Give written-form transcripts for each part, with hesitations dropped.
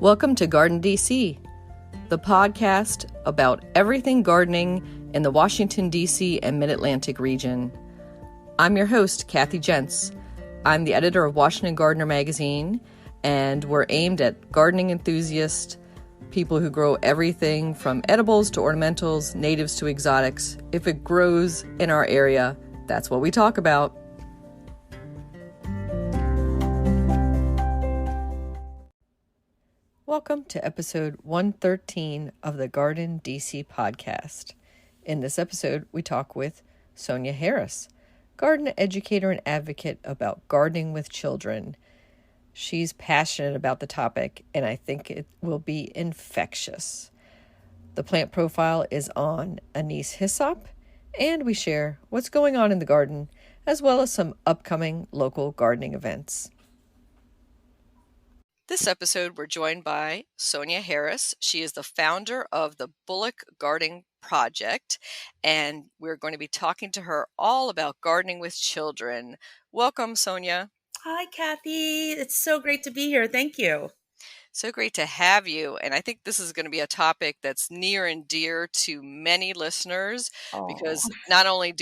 Welcome to GardenDC, the podcast about everything gardening in the Washington, D.C. and Mid-Atlantic region. I'm your host, Kathy Jentz. I'm the editor of Washington Gardener magazine, and we're aimed at gardening enthusiasts, people who grow everything from edibles to ornamentals, natives to exotics. If it grows in our area, that's what we talk about. Welcome to episode 113 of the GardenDC podcast. In this episode, we talk with Sonya Harris, garden educator and advocate about gardening with children. She's passionate about the topic, and I think it will be infectious. The plant profile is on Anise Hyssop, and we share what's going on in the garden, as well as some upcoming local gardening events. This episode, we're joined by Sonya Harris. She is the founder of the Bullock Garden Project, and we're going to be talking to her all about gardening with children. Welcome, Sonya. Hi, Kathy. It's so great to be here. Thank you. So great to have you. And I think this is going to be a topic that's near and dear to many listeners because not only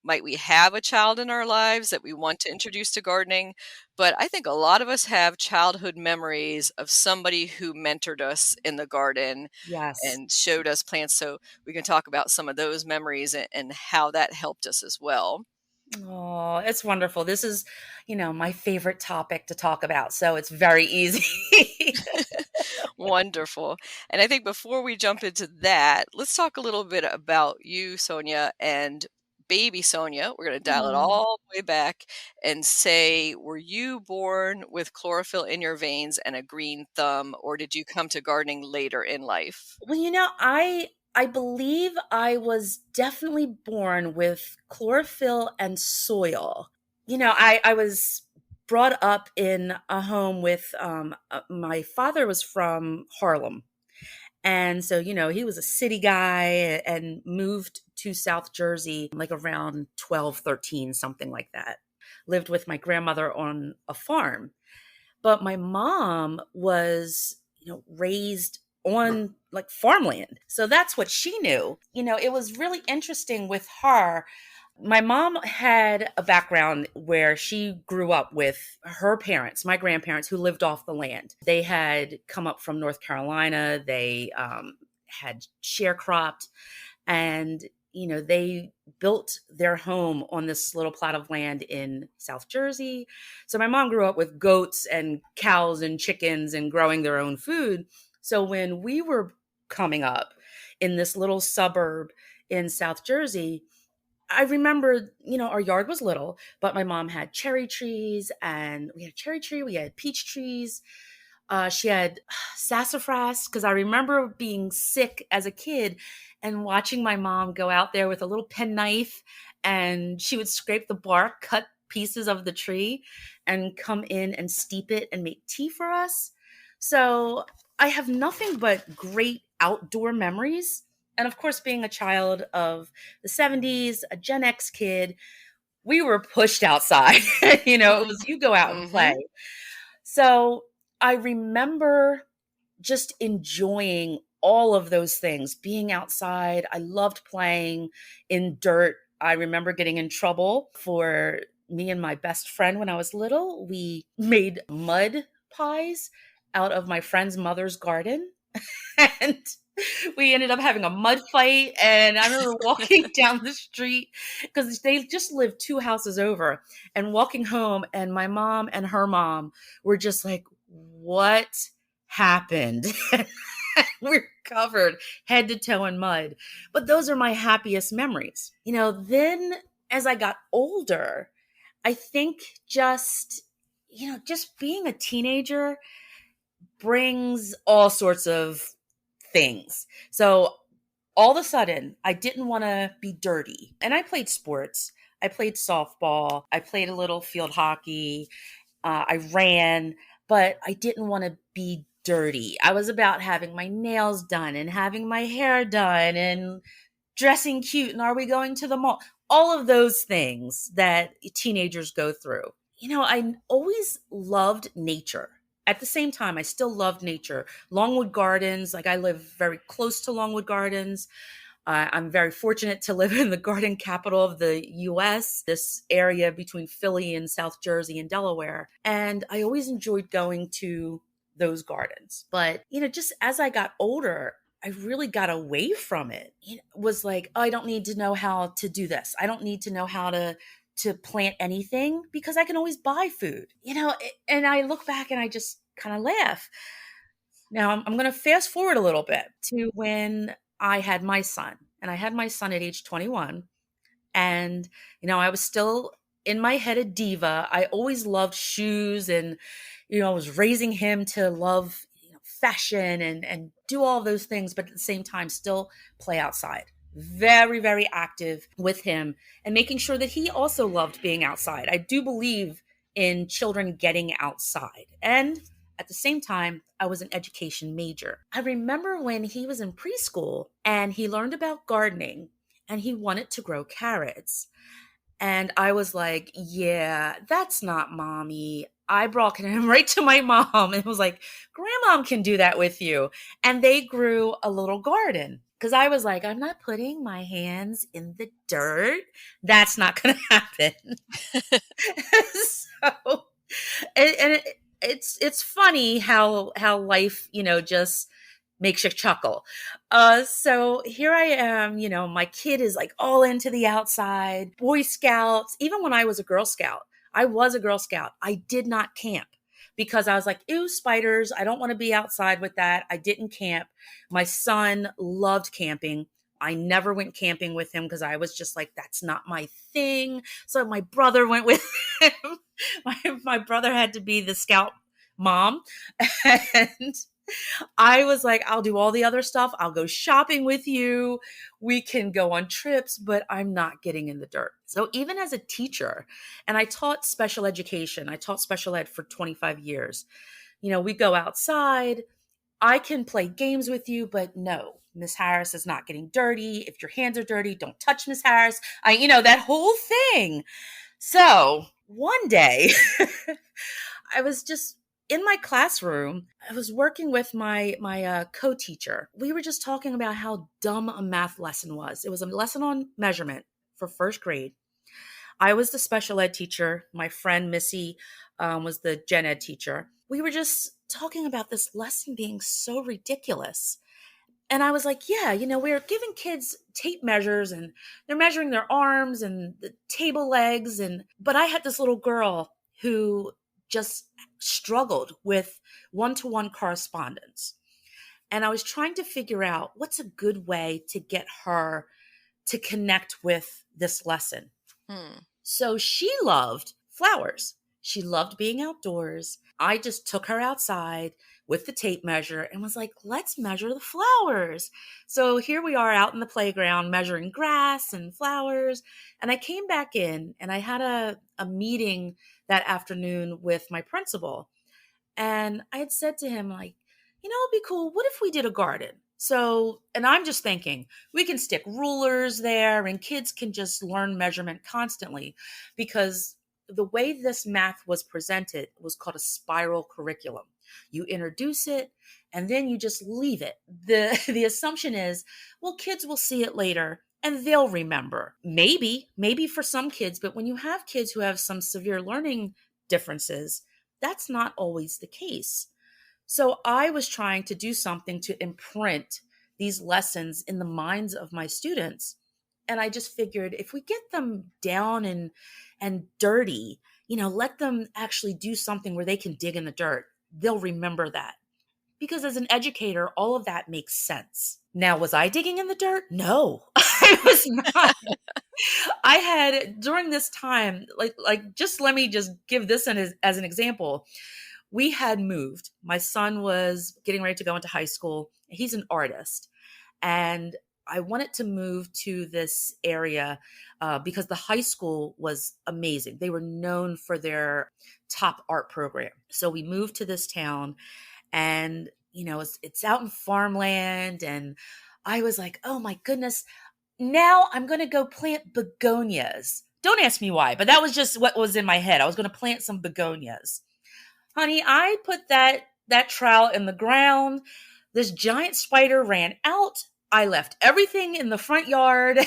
might we have a child in our lives that we want to introduce to gardening, but I think a lot of us have childhood memories of somebody who mentored us in the garden and showed us plants. So we can talk about some of those memories and how that helped us as well. Oh, it's wonderful. This is, my favorite topic to talk about. So it's very easy. Wonderful. And I think before we jump into that, let's talk a little bit about you, Sonya, and baby Sonya. We're going to dial it all the way back and say, were you born with chlorophyll in your veins and a green thumb, or did you come to gardening later in life? Well, I believe I was definitely born with chlorophyll and soil. I was brought up in a home with, my father was from Harlem. And so, he was a city guy and moved to South Jersey like around 12, 13, something like that. Lived with my grandmother on a farm. But my mom was, raised on like farmland. So that's what she knew. It was really interesting with her. My mom had a background where she grew up with her parents, my grandparents, who lived off the land. They had come up from North Carolina. They had sharecropped, and they built their home on this little plot of land in South Jersey. So my mom grew up with goats and cows and chickens and growing their own food. So when we were coming up in this little suburb in South Jersey, I remember, our yard was little, but my mom had cherry trees, and we had a cherry tree, we had peach trees. She had sassafras, because I remember being sick as a kid and watching my mom go out there with a little penknife, and she would scrape the bark, cut pieces of the tree, and come in and steep it and make tea for us. So I have nothing but great outdoor memories. And of course, being a child of the 70s, a Gen X kid, we were pushed outside. It was you go out and play. So I remember just enjoying all of those things, being outside. I loved playing in dirt. I remember getting in trouble for me and my best friend when I was little. We made mud pies out of my friend's mother's garden. And we ended up having a mud fight. And I remember walking down the street because they just lived 2 houses over, and walking home, and my mom and her mom were just like, what happened? We're covered head to toe in mud. But those are my happiest memories. Then as I got older, I think just being a teenager brings all sorts of things. So all of a sudden, I didn't want to be dirty. And I played sports. I played softball. I played a little field hockey. I ran, but I didn't want to be dirty. I was about having my nails done and having my hair done and dressing cute. And are we going to the mall? All of those things that teenagers go through. I always loved nature. at the same time, I still loved nature. Longwood Gardens, like I live very close to Longwood Gardens. I'm very fortunate to live in the garden capital of the US, this area between Philly and South Jersey and Delaware. And I always enjoyed going to those gardens. But, just as I got older, I really got away from it. It was like, oh, I don't need to know how to do this. I don't need to know how to plant anything because I can always buy food. And I look back and I just kind of laugh. Now I'm going to fast forward a little bit to when I had my son, and I had my son at age 21. And, I was still in my head a diva. I always loved shoes, and, I was raising him to love, fashion and do all those things, but at the same time, still play outside. Very, very active with him and making sure that he also loved being outside. I do believe in children getting outside. And at the same time, I was an education major. I remember when he was in preschool and he learned about gardening and he wanted to grow carrots. And I was like, yeah, that's not mommy. I brought him right to my mom and was like, grandmom can do that with you. And they grew a little garden because I was like, I'm not putting my hands in the dirt. That's not going to happen. So, it's funny how life, just makes you chuckle. So here I am, my kid is like all into the outside, Boy Scouts. Even when I was a Girl Scout, I did not camp because I was like, ew, spiders. I don't want to be outside with that. I didn't camp. My son loved camping. I never went camping with him because I was just like, that's not my thing. So my brother went with him. My brother had to be the scout mom. And I was like, I'll do all the other stuff. I'll go shopping with you. We can go on trips, but I'm not getting in the dirt. So even as a teacher, and I taught special education, I taught special ed for 25 years. We go outside. I can play games with you, but no, Miss Harris is not getting dirty. If your hands are dirty, don't touch Miss Harris. That whole thing. So one day I was just in my classroom. I was working with my co-teacher. We were just talking about how dumb a math lesson was. It was a lesson on measurement for first grade. I was the special ed teacher. My friend Missy was the gen ed teacher. We were just talking about this lesson being so ridiculous. And I was like, yeah, we're giving kids tape measures and they're measuring their arms and the table legs. But I had this little girl who just struggled with one-to-one correspondence. And I was trying to figure out what's a good way to get her to connect with this lesson. So she loved flowers. She loved being outdoors. I just took her outside with the tape measure and was like, let's measure the flowers. So here we are out in the playground measuring grass and flowers. And I came back in and I had a meeting that afternoon with my principal. And I had said to him, like, it'd be cool. What if we did a garden? So, and I'm just thinking we can stick rulers there and kids can just learn measurement constantly, because the way this math was presented was called a spiral curriculum. You introduce it and then you just leave it. The assumption is, well, kids will see it later and they'll remember. Maybe for some kids, but when you have kids who have some severe learning differences, that's not always the case. So I was trying to do something to imprint these lessons in the minds of my students. And I just figured if we get them down and dirty, let them actually do something where they can dig in the dirt, they'll remember that. Because as an educator, all of that makes sense. Now, was I digging in the dirt? No, I was not. I had, during this time, just let me just give this as an example. We had moved. My son was getting ready to go into high school. He's an artist. And I wanted to move to this area because the high school was amazing. They were known for their top art program. So we moved to this town and, it's out in farmland. And I was like, oh my goodness, now I'm going to go plant begonias. Don't ask me why, but that was just what was in my head. I was going to plant some begonias. Honey, I put that trowel in the ground. This giant spider ran out. I left everything in the front yard.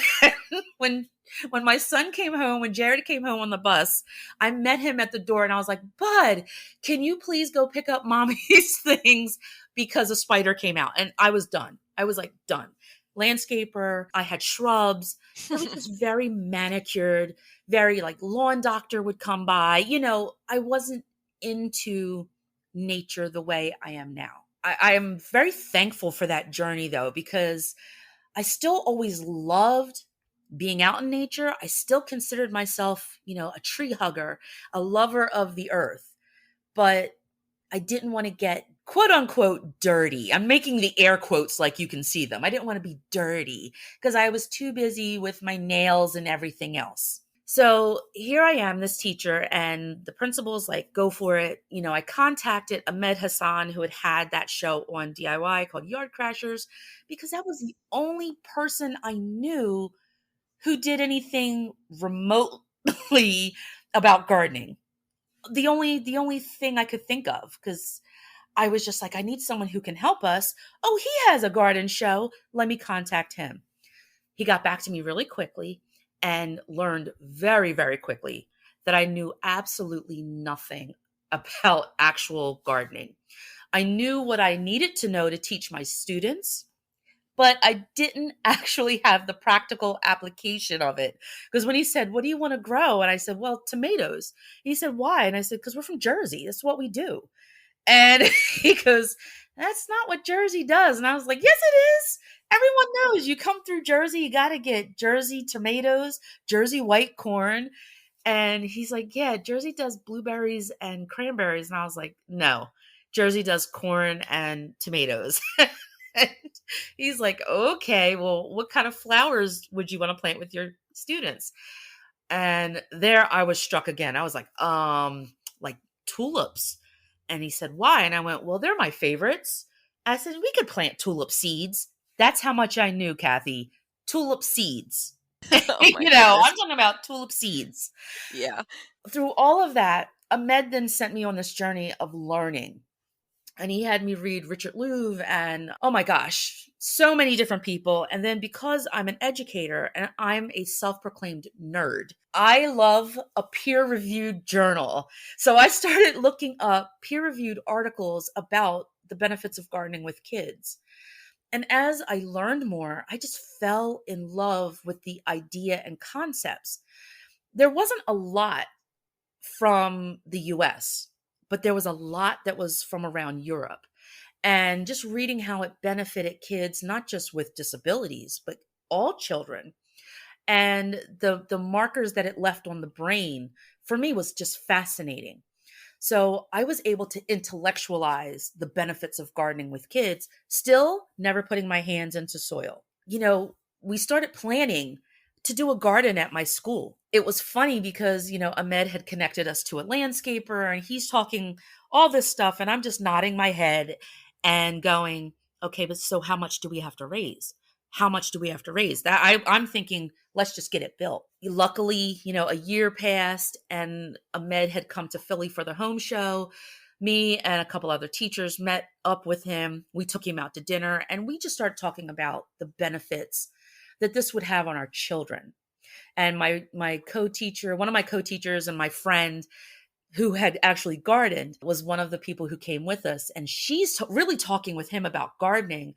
when when my son came home, when Jared came home on the bus, I met him at the door and I was like, "Bud, can you please go pick up mommy's things because a spider came out?" And I was done. I was like done. Landscaper, I had shrubs. It was just very manicured, very like lawn doctor would come by. I wasn't into nature the way I am now. I am very thankful for that journey though, because I still always loved being out in nature. I still considered myself, a tree hugger, a lover of the earth, but I didn't want to get quote unquote dirty. I'm making the air quotes like you can see them. I didn't want to be dirty because I was too busy with my nails and everything else. So here I am, this teacher, and the principal's like, go for it. I contacted Ahmed Hassan, who had that show on DIY called Yard Crashers, because that was the only person I knew who did anything remotely about gardening. The only thing I could think of, because I was just like, I need someone who can help us. Oh, he has a garden show. Let me contact him. He got back to me really quickly and learned very, very quickly that I knew absolutely nothing about actual gardening. I knew what I needed to know to teach my students, but I didn't actually have the practical application of it. Because when he said, "What do you want to grow?" And I said, "Well, tomatoes." And he said, "Why?" And I said, "Because we're from Jersey. That's what we do." And he goes, "That's not what Jersey does." And I was like, "Yes, it is. Everyone knows you come through Jersey, you got to get Jersey tomatoes, Jersey white corn." And he's like, "Yeah, Jersey does blueberries and cranberries." And I was like, "No, Jersey does corn and tomatoes." And he's like, "Okay, well, what kind of flowers would you want to plant with your students?" And there I was struck again. I was like tulips. And he said, "Why?" And I went, "Well, they're my favorites." I said, "We could plant tulip seeds." That's how much I knew, Kathy. Tulip seeds. Oh my I'm goodness. talking about tulip seeds. Yeah. Through all of that, Ahmed then sent me on this journey of learning. And he had me read Richard Louv and, oh my gosh, so many different people. And then because I'm an educator and I'm a self-proclaimed nerd, I love a peer-reviewed journal. So I started looking up peer-reviewed articles about the benefits of gardening with kids. And as I learned more, I just fell in love with the idea and concepts. There wasn't a lot from the US, but there was a lot that was from around Europe. And just reading how it benefited kids, not just with disabilities, but all children. And the markers that it left on the brain for me was just fascinating. So I was able to intellectualize the benefits of gardening with kids, still never putting my hands into soil. We started planning to do a garden at my school. It was funny because, Ahmed had connected us to a landscaper and he's talking all this stuff. And I'm just nodding my head and going, okay, but so how much do we have to raise? How much do we have to raise? I'm thinking, let's just get it built. Luckily, a year passed and Ahmed had come to Philly for the home show. Me and a couple other teachers met up with him. We took him out to dinner and we just started talking about the benefits that this would have on our children. And my co-teacher, one of my co-teachers and my friend who had actually gardened was one of the people who came with us. And she's really talking with him about gardening.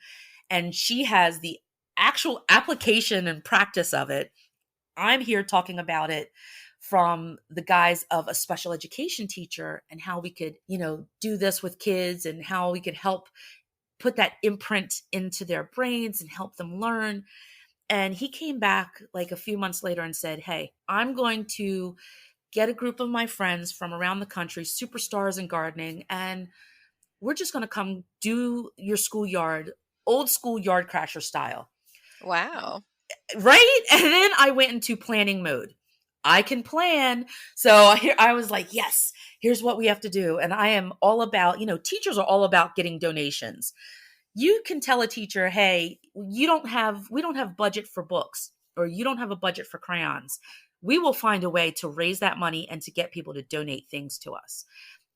And she has the actual application and practice of it. I'm here talking about it from the guise of a special education teacher and how we could, do this with kids and how we could help put that imprint into their brains and help them learn. And he came back like a few months later and said, "Hey, I'm going to get a group of my friends from around the country, superstars in gardening, and we're just going to come do your schoolyard, old school yard crasher style." Wow. Right? And then I went into planning mode. I can plan. So I was like, yes, here's what we have to do. And I am all about, teachers are all about getting donations. You can tell a teacher, "Hey, we don't have budget for books, or you don't have a budget for crayons. We will find a way to raise that money and to get people to donate things to us."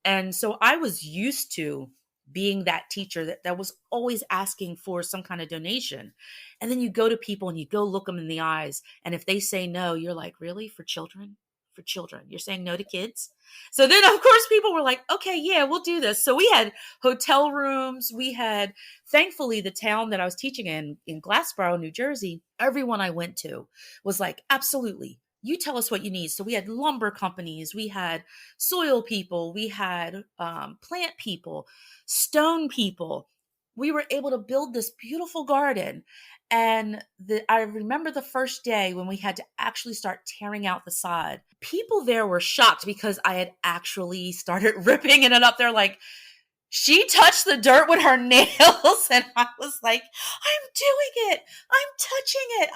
And so I was used to being that teacher that was always asking for some kind of donation. And then you go to people and you go look them in the eyes. And if they say no, you're like, really? For children? For children? You're saying no to kids? So then, of course, people were like, okay, yeah, we'll do this. So we had hotel rooms. We had, thankfully, the town that I was teaching in Glassboro, New Jersey, everyone I went to was like, absolutely. You tell us what you need. So we had lumber companies, we had soil people, we had plant people, stone people. We were able to build this beautiful garden. And I remember the first day when we had to actually start tearing out the sod. People there were shocked because I had actually started ripping it up. They're like, she touched the dirt with her nails. And I was like, I'm doing it. I'm touching it.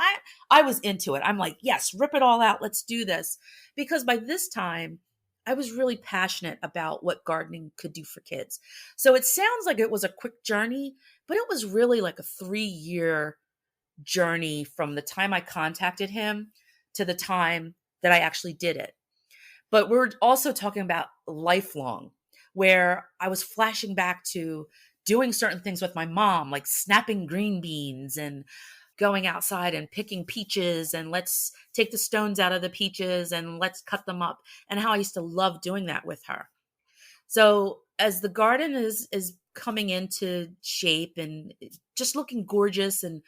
I was into it. I'm like, yes, rip it all out. Let's do this. Because by this time, I was really passionate about what gardening could do for kids. So it sounds like it was a quick journey, but it was really like a 3-year journey from the time I contacted him to the time that I actually did it. But we're also talking about lifelong, where I was flashing back to doing certain things with my mom, like snapping green beans and going outside and picking peaches, and let's take the stones out of the peaches and let's cut them up, and how I used to love doing that with her. So as the garden is coming into shape and just looking gorgeous, and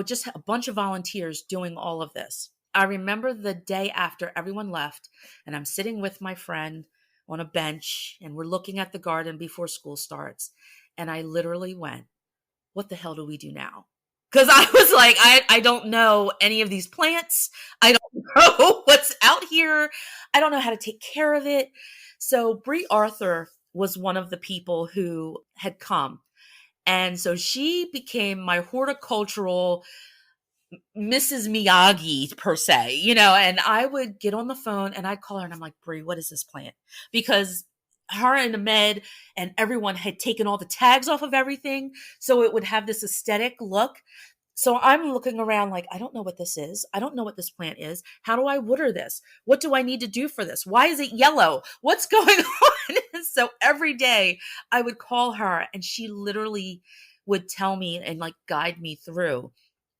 just a bunch of volunteers doing all of this, I remember the day after everyone left, and I'm sitting with my friend on a bench, and we're looking at the garden before school starts. And I literally went, what the hell do we do now? Because I was like, I don't know any of these plants. I don't know what's out here. I don't know how to take care of it. So Brie Arthur was one of the people who had come. And so she became my horticultural Mrs. Miyagi, per se, and I would get on the phone and I'd call her and I'm like, Brie, what is this plant? Because her and Ahmed and everyone had taken all the tags off of everything. So it would have this aesthetic look. So I'm looking around like, I don't know what this is. I don't know what this plant is. How do I water this? What do I need to do for this? Why is it yellow? What's going on? And so every day I would call her and she literally would tell me and like guide me through.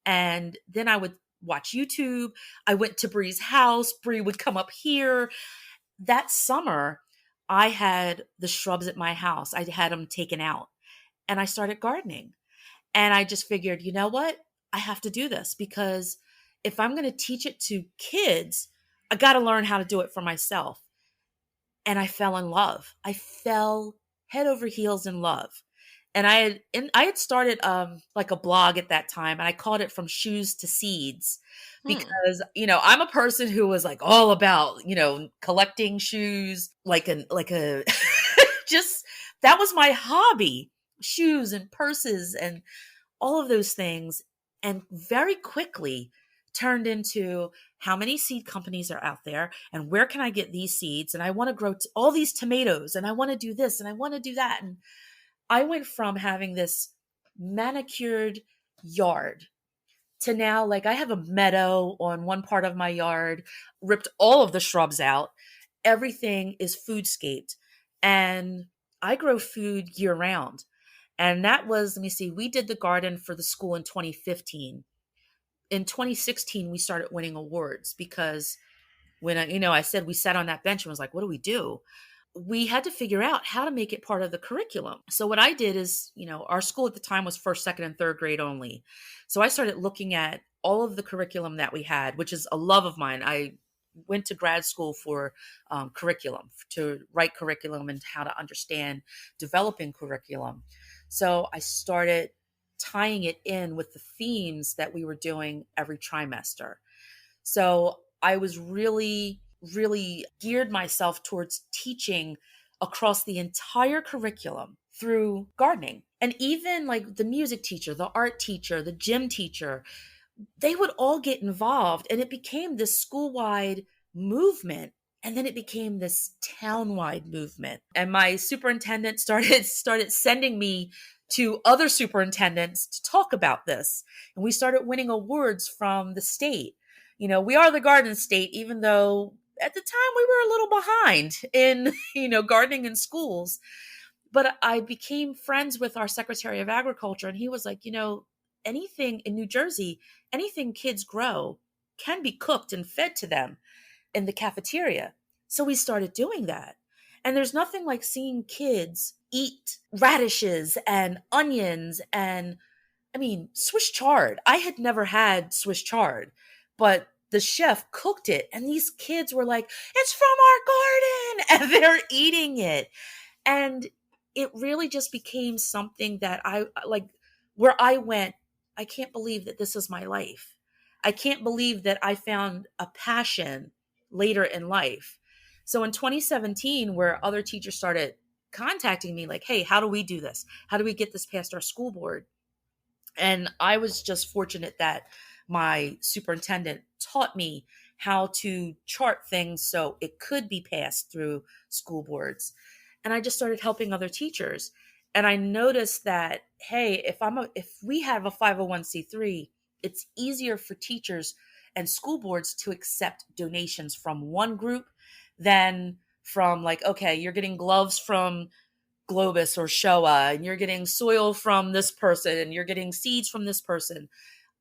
And then I would watch YouTube. I went to Brie's house. Brie would come up here. That summer, I had the shrubs at my house. I had them taken out and I started gardening. And I just figured, you know what? I have to do this because if I'm going to teach it to kids, I got to learn how to do it for myself. And I fell in love. I fell head over heels in love. And I had started like a blog at that time, and I called it From Shoes to Seeds because I'm a person who was like all about collecting shoes, like a just that was my hobby, shoes and purses and all of those things, and very quickly turned into how many seed companies are out there and where can I get these seeds, and I want to grow all these tomatoes, and I want to do this and I want to do that. And I went from having this manicured yard to now, like, I have a meadow on one part of my yard, ripped all of the shrubs out. Everything is foodscaped. And I grow food year round. And that was, let me see, we did the garden for the school in 2015. In 2016, we started winning awards because when I said we sat on that bench and was like, what do we do? We had to figure out how to make it part of the curriculum. So what I did is, our school at the time was first, second, and third grade only. So I started looking at all of the curriculum that we had, which is a love of mine. I went to grad school for curriculum, to write curriculum and how to understand developing curriculum. So I started tying it in with the themes that we were doing every trimester. So I was really geared myself towards teaching across the entire curriculum through gardening. And even like the music teacher, the art teacher, the gym teacher, they would all get involved, and it became this school-wide movement. And then it became this town-wide movement. And my superintendent started sending me to other superintendents to talk about this. And we started winning awards from the state. We are the garden state, even though at the time we were a little behind in, gardening in schools. But I became friends with our Secretary of Agriculture, and he was like, anything in New Jersey, anything kids grow can be cooked and fed to them in the cafeteria. So we started doing that. And there's nothing like seeing kids eat radishes and onions and, Swiss chard. I had never had Swiss chard, but the chef cooked it, and these kids were like, "It's from our garden," and they're eating it. And it really just became something that I like, where I went, I can't believe that this is my life. I can't believe that I found a passion later in life. So in 2017, where other teachers started contacting me like, "Hey, how do we do this? How do we get this past our school board?" And I was just fortunate that my superintendent taught me how to chart things so it could be passed through school boards. And I just started helping other teachers. And I noticed that, hey, if we have a 501c3, it's easier for teachers and school boards to accept donations from one group than from, like, okay, you're getting gloves from Globus or Showa, and you're getting soil from this person, and you're getting seeds from this person.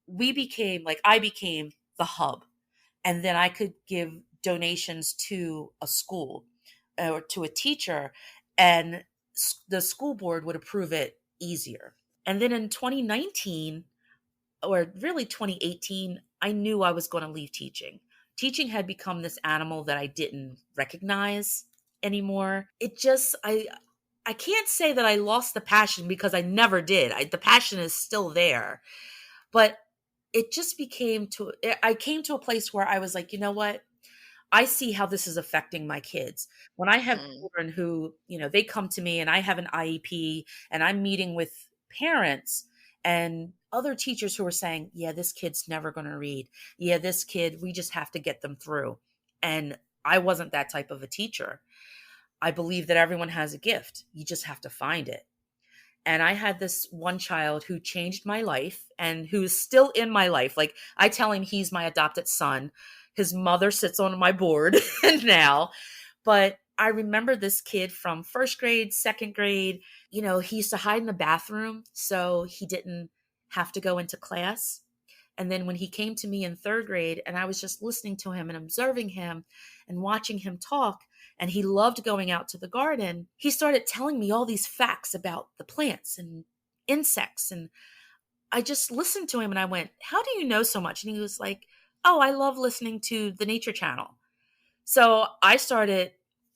I became the hub, and then I could give donations to a school or to a teacher, and the school board would approve it easier. And then in 2019, or really 2018, I knew I was going to leave teaching. Teaching had become this animal that I didn't recognize anymore. I can't say that I lost the passion, because I never did. The passion is still there. But it just I came to a place where I was like, you know what? I see how this is affecting my kids. When I have Mm. children who, they come to me and I have an IEP, and I'm meeting with parents and other teachers who are saying, yeah, this kid's never going to read. Yeah, this kid, we just have to get them through. And I wasn't that type of a teacher. I believe that everyone has a gift. You just have to find it. And I had this one child who changed my life and who's still in my life. Like, I tell him he's my adopted son. His mother sits on my board now. But I remember this kid from first grade, second grade. He used to hide in the bathroom so he didn't have to go into class. And then when he came to me in third grade, and I was just listening to him and observing him and watching him talk, and he loved going out to the garden, he started telling me all these facts about the plants and insects. And I just listened to him and I went, "How do you know so much?" And he was like, "Oh, I love listening to the Nature Channel." So I started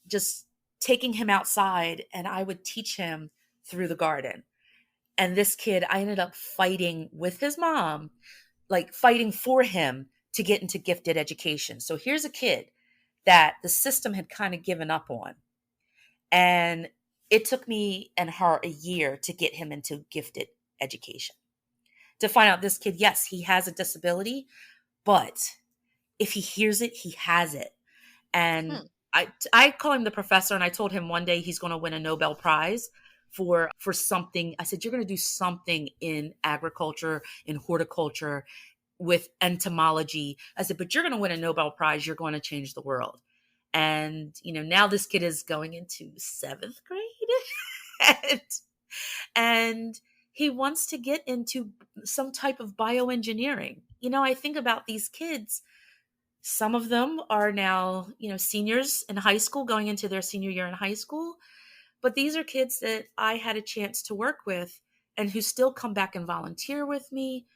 just taking him outside, and I would teach him through the garden. And this kid, I ended up fighting with his mom, like fighting for him to get into gifted education. So here's a kid that the system had kind of given up on. And it took me and her a year to get him into gifted education, to find out this kid, yes, he has a disability, but if he hears it, he has it. And Hmm. I call him the professor, and I told him one day he's going to win a Nobel Prize for something. I said, "You're going to do something in agriculture, in horticulture, with entomology." I said, "But you're going to win a Nobel Prize. You're going to change the world." And, now this kid is going into seventh grade and, and he wants to get into some type of bioengineering. I think about these kids. Some of them are now, seniors in high school, going into their senior year in high school. But these are kids that I had a chance to work with, and who still come back and volunteer with me,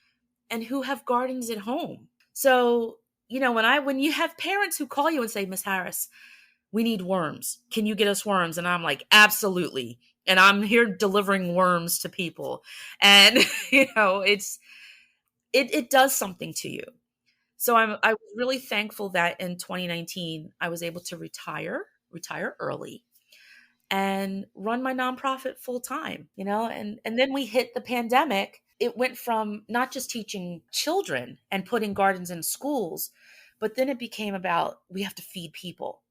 and who have gardens at home. So, when you have parents who call you and say, "Miss Harris, we need worms. Can you get us worms?" And I'm like, "Absolutely." And I'm here delivering worms to people. And, it does something to you. So I was really thankful that in 2019, I was able to retire early, and run my nonprofit full time, and then we hit the pandemic. It went from not just teaching children and putting gardens in schools, but then it became about, we have to feed people.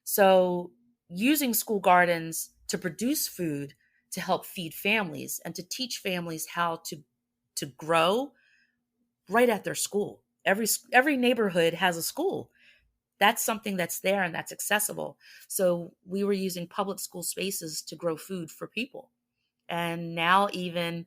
So using school gardens to produce food, to help feed families and to teach families how to grow right at their school. Every neighborhood has a school. That's something that's there and that's accessible. So we were using public school spaces to grow food for people. And now even,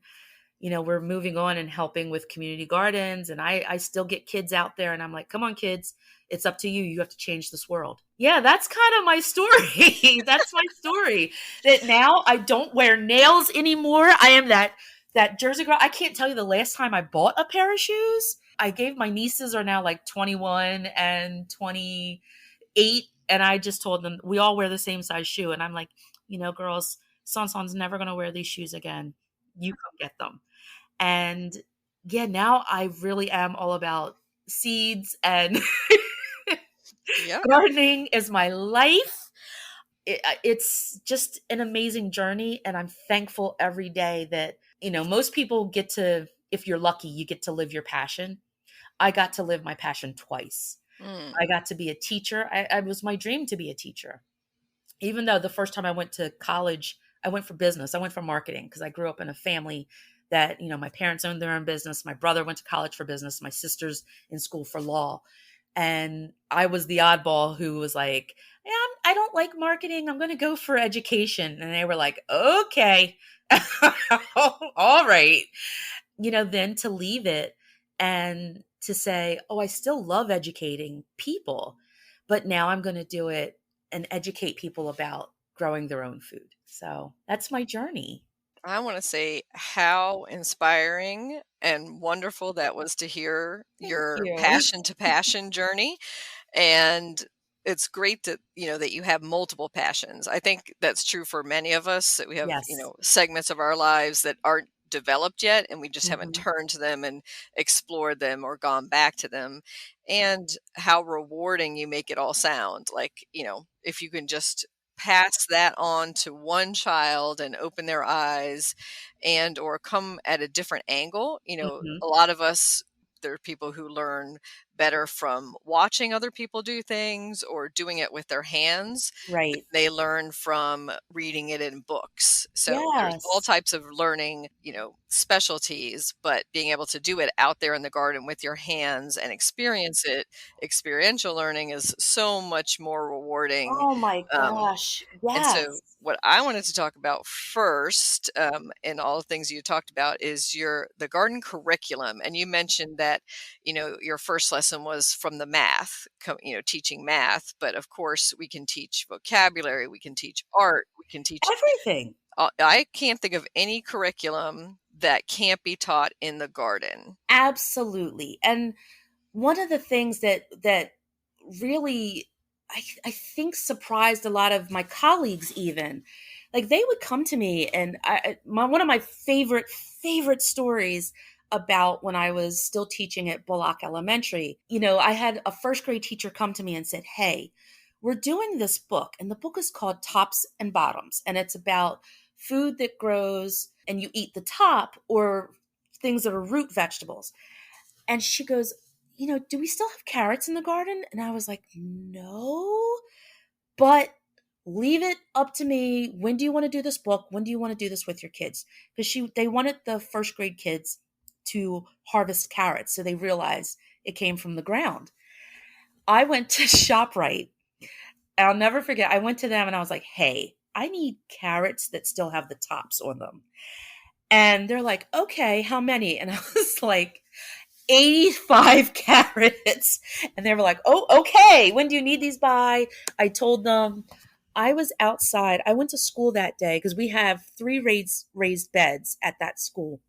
we're moving on and helping with community gardens. And I still get kids out there and I'm like, come on, kids, it's up to you. You have to change this world. Yeah, that's kind of my story. That's my story. That now I don't wear nails anymore. I am that Jersey girl. I can't tell you the last time I bought a pair of shoes. I gave my nieces are now like 21 and 28. And I just told them we all wear the same size shoe. And I'm like, girls, Son's never going to wear these shoes again. You come get them. And yeah, now I really am all about seeds and Yeah. gardening is my life. It's just an amazing journey. And I'm thankful every day that, most people get to, if you're lucky, you get to live your passion. I got to live my passion twice. Mm. I got to be a teacher. I was my dream to be a teacher. Even though the first time I went to college, I went for business. I went for marketing because I grew up in a family that, my parents owned their own business. My brother went to college for business. My sister's in school for law. And I was the oddball who was like, yeah, I don't like marketing. I'm going to go for education. And they were like, okay, all right. Then to leave it and to say, oh, I still love educating people, but now I'm going to do it and educate people about growing their own food. So that's my journey. I want to say how inspiring and wonderful that was to hear Thank your you. passion to passion journey. And it's great that, that you have multiple passions. I think that's true for many of us, that we have, Yes. segments of our lives that aren't developed yet, and we just haven't Mhm. turned to them and explored them or gone back to them. And how rewarding you make it all sound. Like, if you can just pass that on to one child and open their eyes and or come at a different angle. Mhm. A lot of us, there are people who learn better from watching other people do things or doing it with their hands. Right. They learn from reading it in books. So there's all Yes. types of learning, specialties, but being able to do it out there in the garden with your hands and experience it, experiential learning is so much more rewarding. Oh my Um, gosh. and so, Yes. what I wanted to talk about first, in all the things you talked about, is the garden curriculum. And you mentioned that, your first lesson was from the math, teaching math. But of course, we can teach vocabulary, we can teach art, we can teach. Everything. I can't think of any curriculum that can't be taught in the garden. Absolutely. And one of the things that really I think surprised a lot of my colleagues even, like they would come to me and one of my favorite stories about when I was still teaching at Bullock Elementary, I had a first grade teacher come to me and said, hey, we're doing this book, and the book is called Tops and Bottoms, and it's about food that grows and you eat the top, or things that are root vegetables. And she goes, do we still have carrots in the garden? And I was like, no, but leave it up to me. When do you want to do this book? When do you want to do this with your kids? Because they wanted the first grade kids to harvest carrots. So they realized it came from the ground. I went to ShopRite. I'll never forget. I went to them and I was like, hey, I need carrots that still have the tops on them. And they're like, okay, how many? And I was like, 85 carrots. And they were like, oh, okay. When do you need these by? I told them. I was outside. I went to school that day because we have 3 raised beds at that school.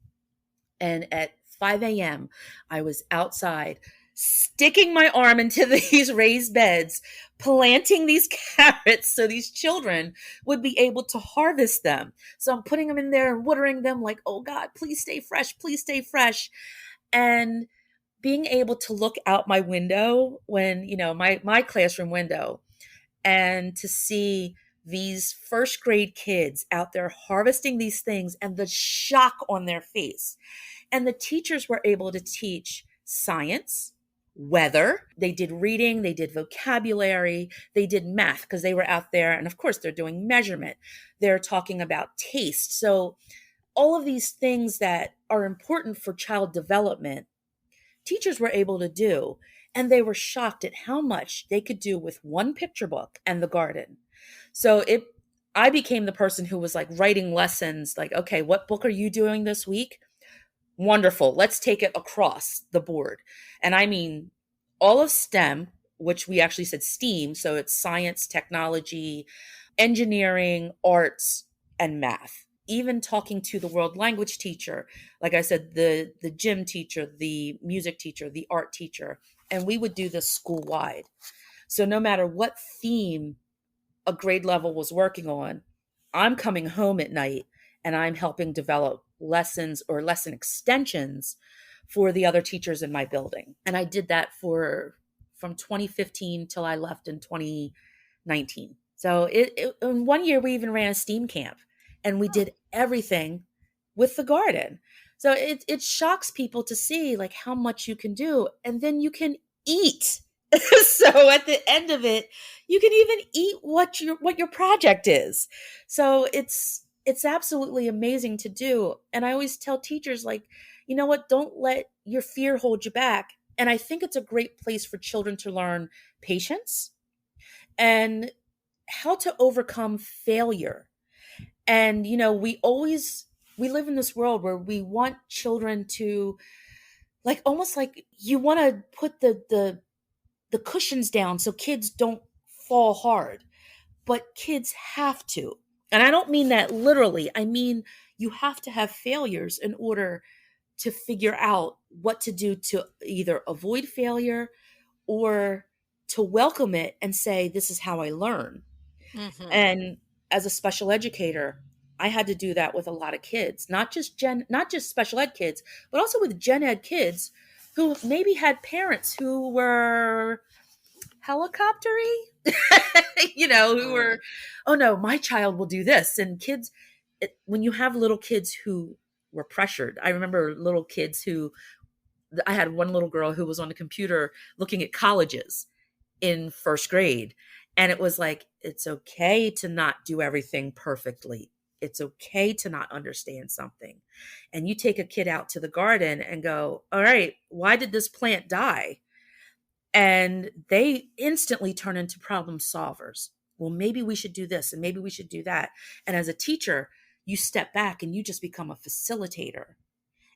And at 5 a.m., I was outside sticking my arm into these raised beds, planting these carrots so these children would be able to harvest them. So I'm putting them in there and watering them like, oh God, please stay fresh. Please stay fresh. And being able to look out my window when, my classroom window, and to see these first grade kids out there harvesting these things and the shock on their face. And the teachers were able to teach science, weather, they did reading, they did vocabulary, they did math because they were out there. And of course, they're doing measurement, they're talking about taste. So, all of these things that are important for child development, teachers were able to do. And they were shocked at how much they could do with one picture book and the garden. So I became the person who was like writing lessons, like, okay, what book are you doing this week? Wonderful. Let's take it across the board. And I mean, all of STEM, which we actually said STEAM. So it's science, technology, engineering, arts, and math. Even talking to the world language teacher, like I said, the gym teacher, the music teacher, the art teacher, and we would do this school wide. So no matter what theme a grade level was working on, I'm coming home at night and I'm helping develop lessons or lesson extensions for the other teachers in my building. And I did that for from 2015 till I left in 2019. So in one year we even ran a STEAM camp and we did everything with the garden. So it shocks people to see like how much you can do, and then you can eat. So at the end of it, you can even eat what your project is. So it's absolutely amazing to do. And I always tell teachers, like, you know what, don't let your fear hold you back. And I think it's a great place for children to learn patience and how to overcome failure. And we live in this world where we want children to, like, almost like you want to put the cushions down so kids don't fall hard, but kids have to. And I don't mean that literally. I mean, you have to have failures in order to figure out what to do to either avoid failure or to welcome it and say, this is how I learn. Mm-hmm. And as a special educator, I had to do that with a lot of kids, not just special ed kids, but also with gen ed kids who maybe had parents who were helicoptery, who were, oh no, my child will do this. And kids, when you have little kids who were pressured, I remember little kids I had one little girl who was on the computer looking at colleges in first grade. And it was like, it's okay to not do everything perfectly. It's okay to not understand something. And you take a kid out to the garden and go, all right, why did this plant die? And they instantly turn into problem solvers. Well, maybe we should do this and maybe we should do that. And as a teacher, you step back and you just become a facilitator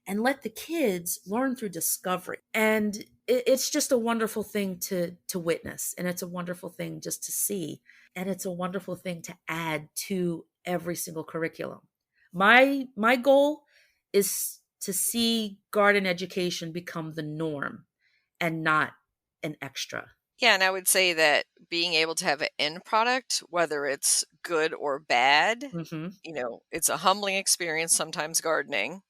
and let the kids learn through discovery. And it's just a wonderful thing to witness. And it's a wonderful thing just to see. And it's a wonderful thing to add to every single curriculum. My goal is to see garden education become the norm and not an extra. Yeah, and I would say that being able to have an end product, whether it's good or bad, it's a humbling experience sometimes gardening.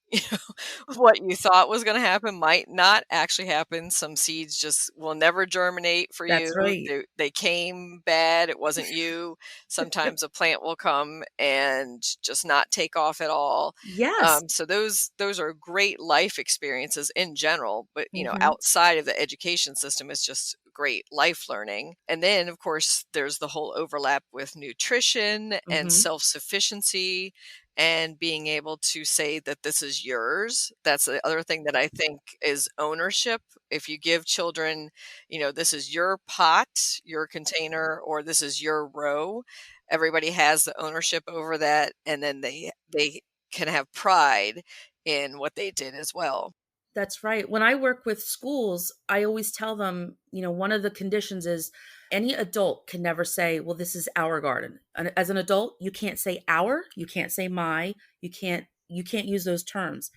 What you thought was going to happen might not actually happen. Some seeds just will never germinate for That's you. right. They came bad. It wasn't you. Sometimes a plant will come and just not take off at all. Yes. So those are great life experiences in general, but Mhm. outside of the education system, it's just great life learning. And then, of course, there's the whole overlap with nutrition and Mhm. self-sufficiency and being able to say that this is yours. That's the other thing that I think is ownership. If you give children, this is your pot, your container, or this is your row, everybody has the ownership over that. And then they can have pride in what they did as well. That's right. When I work with schools, I always tell them, one of the conditions is any adult can never say, well, this is our garden. And as an adult, you can't say our, you can't say my, you can't use those terms.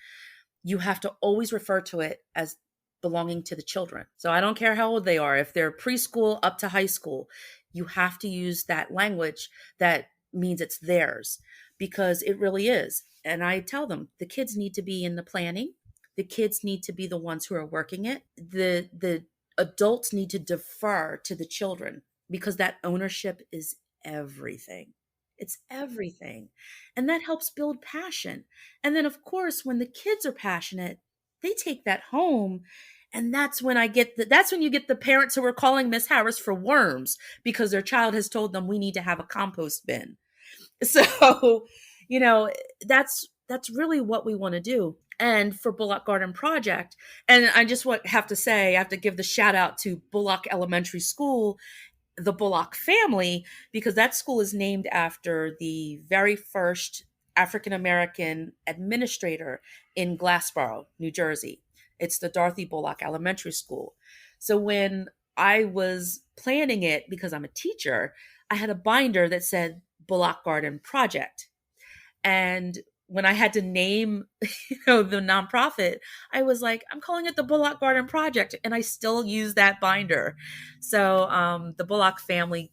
You have to always refer to it as belonging to the children. So I don't care how old they are. If they're preschool up to high school, you have to use that language that means it's theirs, because it really is. And I tell them the kids need to be in the planning. The kids need to be the ones who are working it. The adults need to defer to the children, because that ownership is everything. It's everything. And that helps build passion. And then, of course, when the kids are passionate, they take that home. And that's when that's when you get the parents who are calling Miss Harris for worms because their child has told them we need to have a compost bin. So, that's really what we want to do. And for Bullock Garden Project, and I just have to say, I have to give the shout out to Bullock Elementary School, the Bullock family, because that school is named after the very first African American administrator in Glassboro, New Jersey. It's the Dorothy Bullock Elementary School. So when I was planning it, because I'm a teacher, I had a binder that said Bullock Garden Project. And when I had to name, the nonprofit, I was like, I'm calling it the Bullock Garden Project, and I still use that binder. So the Bullock family,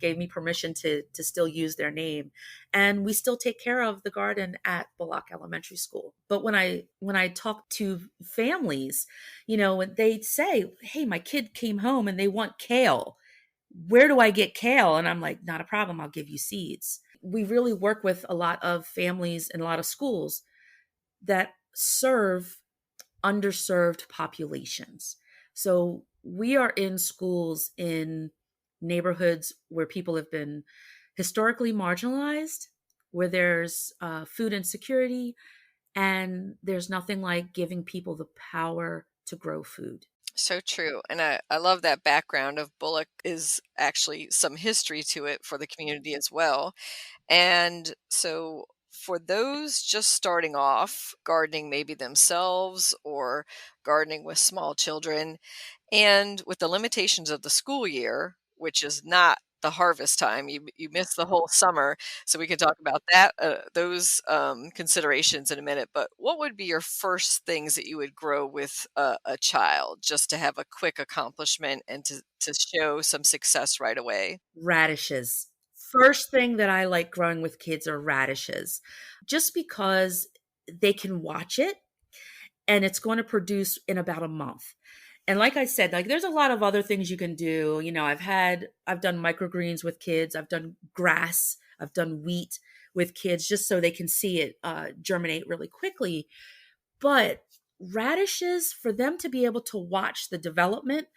gave me permission to still use their name, and we still take care of the garden at Bullock Elementary School. But when I talk to families, when they say, "Hey, my kid came home and they want kale. Where do I get kale?" And I'm like, "Not a problem. I'll give you seeds." We really work with a lot of families and a lot of schools that serve underserved populations. So we are in schools in neighborhoods where people have been historically marginalized, where there's food insecurity, and there's nothing like giving people the power to grow food. So true. And I love that background of Bullock is actually some history to it for the community as well. And so for those just starting off gardening, maybe themselves or gardening with small children, and with the limitations of the school year, which is not the harvest time, you miss the whole summer. So we can talk about that, those considerations in a minute. But what would be your first things that you would grow with a child, just to have a quick accomplishment and to show some success right away? Radishes. First thing that I like growing with kids are radishes, just because they can watch it and it's going to produce in about a month. And like I said, like there's a lot of other things you can do. I've done microgreens with kids. I've done grass. I've done wheat with kids just so they can see it germinate really quickly. But radishes, for them to be able to watch the development,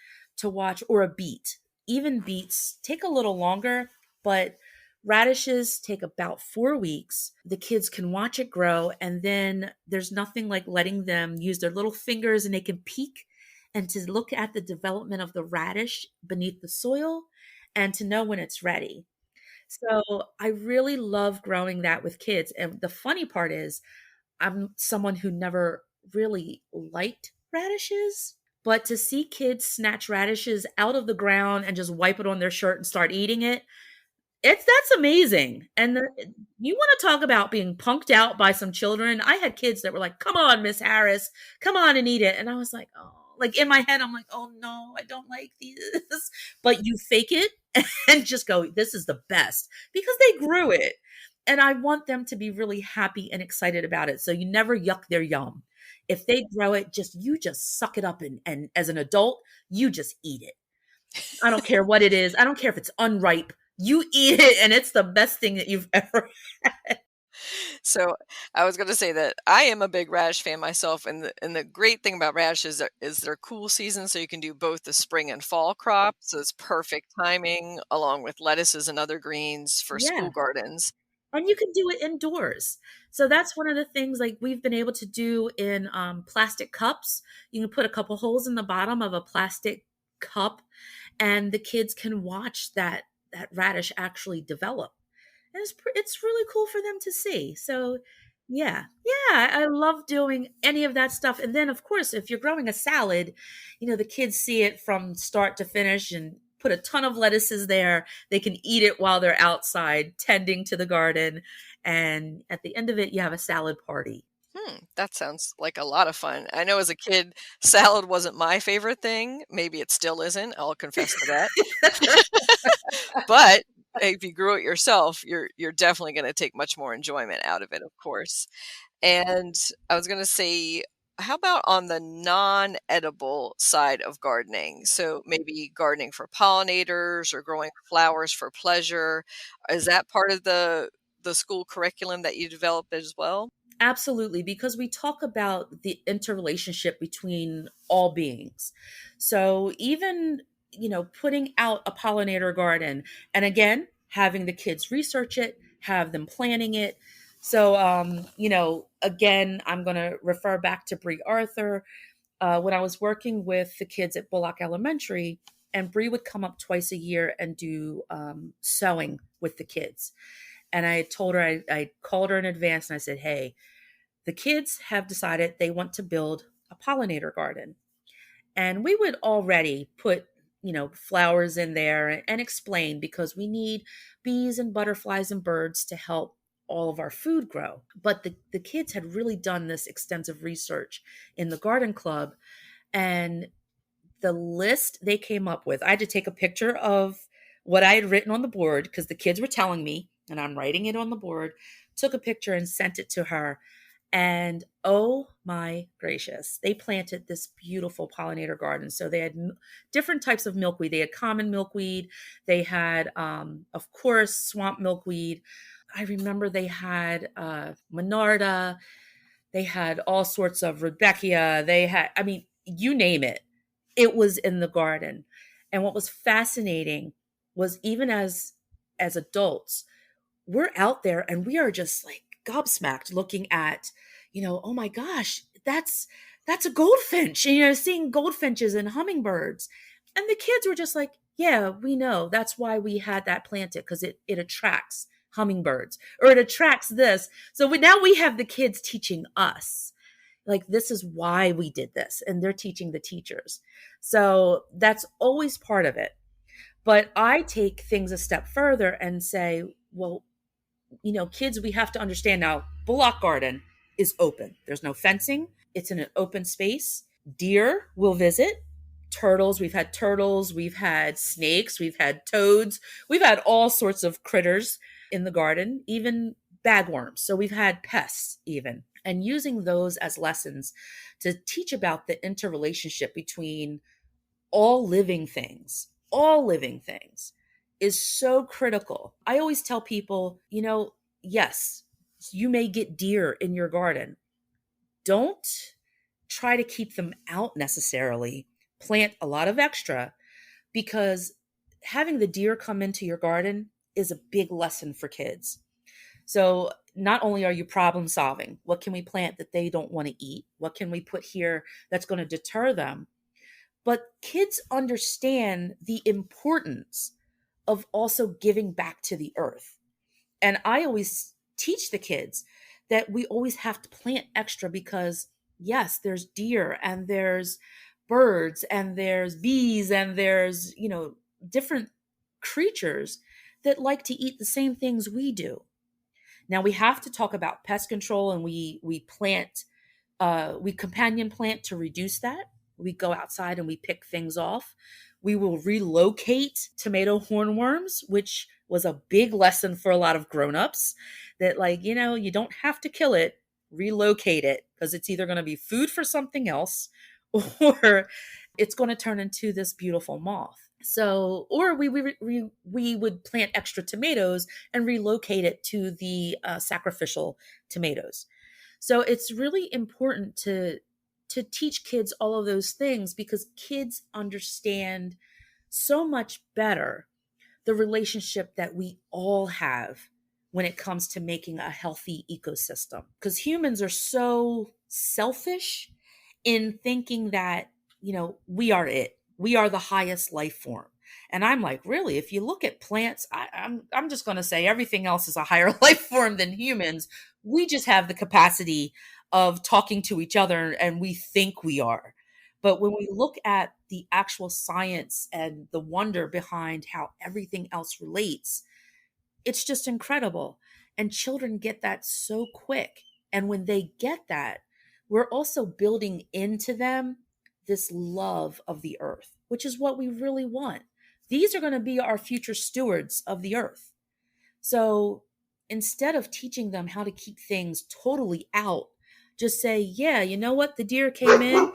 or a beet, even beets take a little longer, but radishes take about 4 weeks. The kids can watch it grow, and then there's nothing like letting them use their little fingers and they can peek and to look at the development of the radish beneath the soil and to know when it's ready. So I really love growing that with kids. And the funny part is, I'm someone who never really liked radishes, but to see kids snatch radishes out of the ground and just wipe it on their shirt and start eating it, that's amazing. And you want to talk about being punked out by some children. I had kids that were like, "Come on, Miss Harris, come on and eat it." And I was like, "Oh," like in my head, I'm like, "Oh no, I don't like these." But you fake it and just go, "This is the best," because they grew it. And I want them to be really happy and excited about it. So you never yuck their yum. If they grow it, you just suck it up, and as an adult, you just eat it. I don't care what it is. I don't care if it's unripe. You eat it, and it's the best thing that you've ever had. So I was going to say that I am a big radish fan myself, and the great thing about radishes is their cool season, so you can do both the spring and fall crop. So it's perfect timing, along with lettuces and other greens for Yeah. school gardens. And you can do it indoors. So that's one of the things like we've been able to do in plastic cups. You can put a couple holes in the bottom of a plastic cup, and the kids can watch that radish actually develop. And it's really cool for them to see. So yeah, I love doing any of that stuff. And then of course, if you're growing a salad, the kids see it from start to finish and put a ton of lettuces there. They can eat it while they're outside tending to the garden. And at the end of it, you have a salad party. That sounds like a lot of fun. I know as a kid, salad wasn't my favorite thing. Maybe it still isn't. I'll confess to that. But if you grew it yourself, you're definitely going to take much more enjoyment out of it, of course. And I was going to say, how about on the non-edible side of gardening? So maybe gardening for pollinators or growing flowers for pleasure. Is that part of the school curriculum that you developed as well? Absolutely, because we talk about the interrelationship between all beings. So even, putting out a pollinator garden, and again, having the kids research it, have them planning it, So, again, I'm going to refer back to Brie Arthur. When I was working with the kids at Bullock Elementary, and Brie would come up twice a year and do sewing with the kids. And I told her, I called her in advance and I said, hey, the kids have decided they want to build a pollinator garden. And we would already put, flowers in there and explain, because we need bees and butterflies and birds to help all of our food grow. But the kids had really done this extensive research in the garden club, and the list they came up with, I had to take a picture of what I had written on the board because the kids were telling me, and I'm writing it on the board, took a picture and sent it to her. And oh my gracious, they planted this beautiful pollinator garden. So they had different types of milkweed. They had common milkweed. They had, of course, swamp milkweed. I remember they had Monarda. They had all sorts of Rudbeckia. They had, you name it, it was in the garden. And what was fascinating was, even as adults, we're out there and we are just like gobsmacked looking at, oh my gosh, that's a goldfinch, and seeing goldfinches and hummingbirds. And the kids were just like, yeah, we know, that's why we had that planted, because it attracts hummingbirds, or it attracts this. So now we have the kids teaching us, like, this is why we did this, and they're teaching the teachers. So that's always part of it. But I take things a step further and say, well, kids, we have to understand now, Bullock Garden is open. There's no fencing. It's in an open space. Deer will visit. Turtles, we've had snakes, we've had toads, we've had all sorts of critters in the garden, even bagworms. So we've had pests even. And using those as lessons to teach about the interrelationship between all living things is so critical. I always tell people, yes, you may get deer in your garden. Don't try to keep them out necessarily. Plant a lot of extra, because having the deer come into your garden is a big lesson for kids. So not only are you problem solving, what can we plant that they don't want to eat? What can we put here that's going to deter them? But kids understand the importance of also giving back to the earth. And I always teach the kids that we always have to plant extra, because yes, there's deer and there's birds and there's bees and there's, different creatures that like to eat the same things we do. Now we have to talk about pest control, and we plant, we companion plant to reduce that. We go outside and we pick things off. We will relocate tomato hornworms, which was a big lesson for a lot of grown-ups, that, like, you don't have to kill it, relocate it, because it's either going to be food for something else or it's going to turn into this beautiful moth. So, or we would plant extra tomatoes and relocate it to the sacrificial tomatoes. So it's really important to teach kids all of those things, because kids understand so much better the relationship that we all have when it comes to making a healthy ecosystem. Because humans are so selfish in thinking that, we are it. We are the highest life form. And I'm like, really, if you look at plants, I'm just going to say everything else is a higher life form than humans. We just have the capacity of talking to each other, and we think we are. But when we look at the actual science and the wonder behind how everything else relates, it's just incredible. And children get that so quick. And when they get that, we're also building into them this love of the earth, which is what we really want. These are going to be our future stewards of the earth. So instead of teaching them how to keep things totally out, just say, yeah, you know what? The deer came in,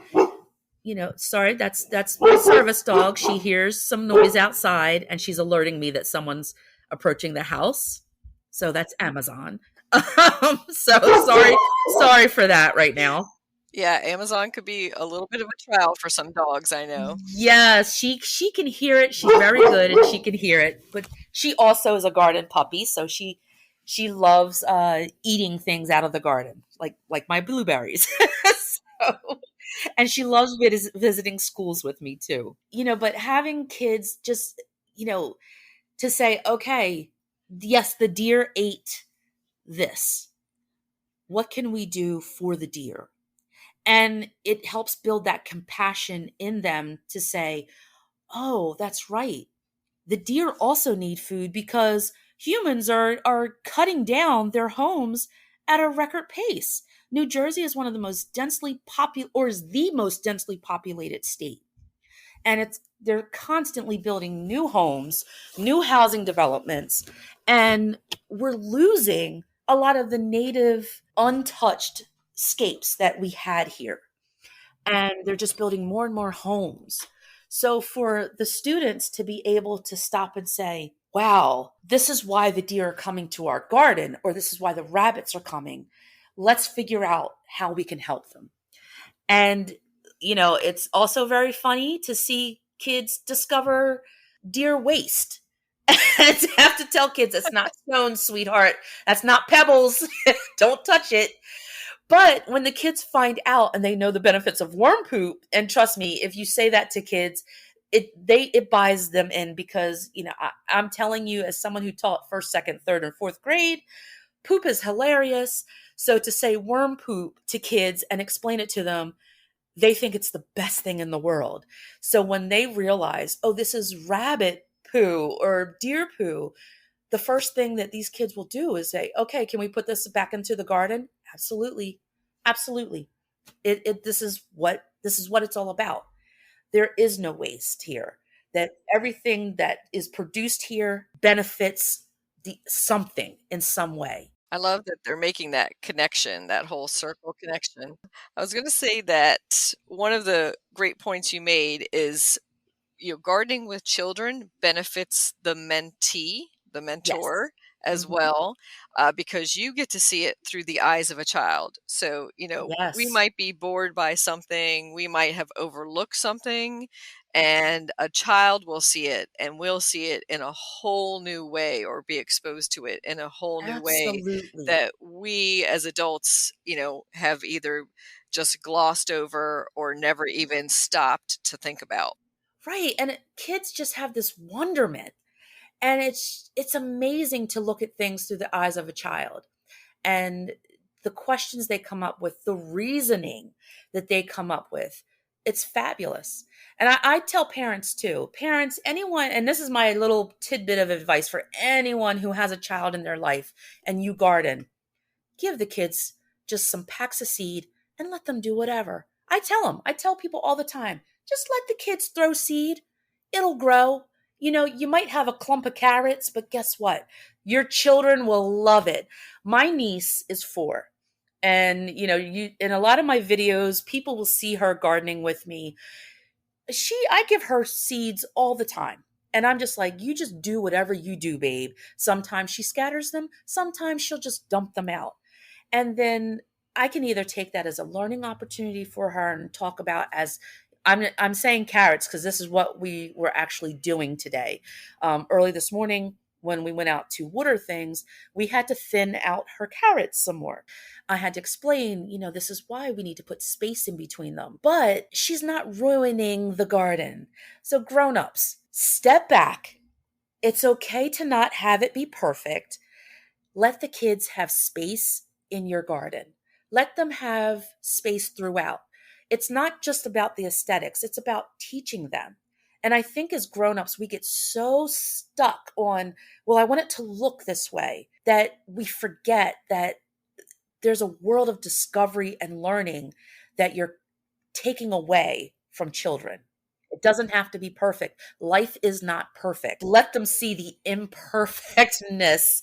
sorry, that's my service dog. She hears some noise outside and she's alerting me that someone's approaching the house. So that's Amazon. So sorry for that right now. Yeah, Amazon could be a little bit of a trial for some dogs, I know. Yes, she can hear it. She's very good and she can hear it. But she also is a garden puppy, so she She loves eating things out of the garden, like my blueberries. So, and she loves visiting schools with me too. But having kids just, you know, to say, okay, yes, the deer ate this. What can we do for the deer? And it helps build that compassion in them to say, oh, that's right. The deer also need food because humans are cutting down their homes at a record pace. New Jersey is one of the most densely populated, or is the most densely populated state. And they're constantly building new homes, new housing developments, and we're losing a lot of the native untouched scapes that we had here, and they're just building more and more homes. So for the students to be able to stop and say, wow, this is why the deer are coming to our garden, or this is why the rabbits are coming. Let's figure out how we can help them. And, it's also very funny to see kids discover deer waste. And to have to tell kids, it's not stones, sweetheart. That's not pebbles. Don't touch it. But when the kids find out and they know the benefits of worm poop, and trust me, if you say that to kids, it buys them in, because I'm telling you, as someone who taught first, second, third, and fourth grade, poop is hilarious. So to say worm poop to kids and explain it to them, they think it's the best thing in the world. So when they realize, oh, this is rabbit poo or deer poo, the first thing that these kids will do is say, okay, can we put this back into the garden? Absolutely. Absolutely. This is what it's all about. There is no waste here. That everything that is produced here benefits something in some way. I love that they're making that connection, that whole circle connection. I was going to say that one of the great points you made is, gardening with children benefits the mentee, the Yes. mentor as well, because you get to see it through the eyes of a child. So, we Yes. might be bored by something, we might have overlooked something, and a child will see it and we'll see it in a whole new way, or be exposed to it in a whole new way Absolutely. that we as adults, have either just glossed over or never even stopped to think about. Right. And kids just have this wonderment. And it's amazing to look at things through the eyes of a child, and the questions they come up with, the reasoning that they come up with. It's fabulous. And I tell parents too, parents, anyone, and this is my little tidbit of advice for anyone who has a child in their life and you garden, give the kids just some packs of seed and let them do whatever. I tell people all the time, just let the kids throw seed. It'll grow. You might have a clump of carrots, but guess what? Your children will love it. My niece is 4. And in a lot of my videos, people will see her gardening with me. I give her seeds all the time. And I'm just like, you just do whatever you do, babe. Sometimes she scatters them, sometimes she'll just dump them out. And then I can either take that as a learning opportunity for her and talk about, as I'm saying carrots because this is what we were actually doing today. Early this morning, when we went out to water things, we had to thin out her carrots some more. I had to explain, this is why we need to put space in between them. But she's not ruining the garden. So grown-ups, step back. It's okay to not have it be perfect. Let the kids have space in your garden. Let them have space throughout. It's not just about the aesthetics, it's about teaching them. And I think as grown-ups, we get so stuck on, well, I want it to look this way, that we forget that there's a world of discovery and learning that you're taking away from children. It doesn't have to be perfect. Life is not perfect. Let them see the imperfectness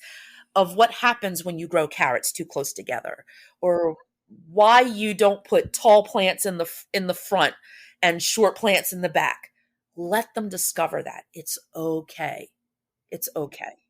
of what happens when you grow carrots too close together, or why you don't put tall plants in the front and short plants in the back. Let them discover that. It's okay. It's okay.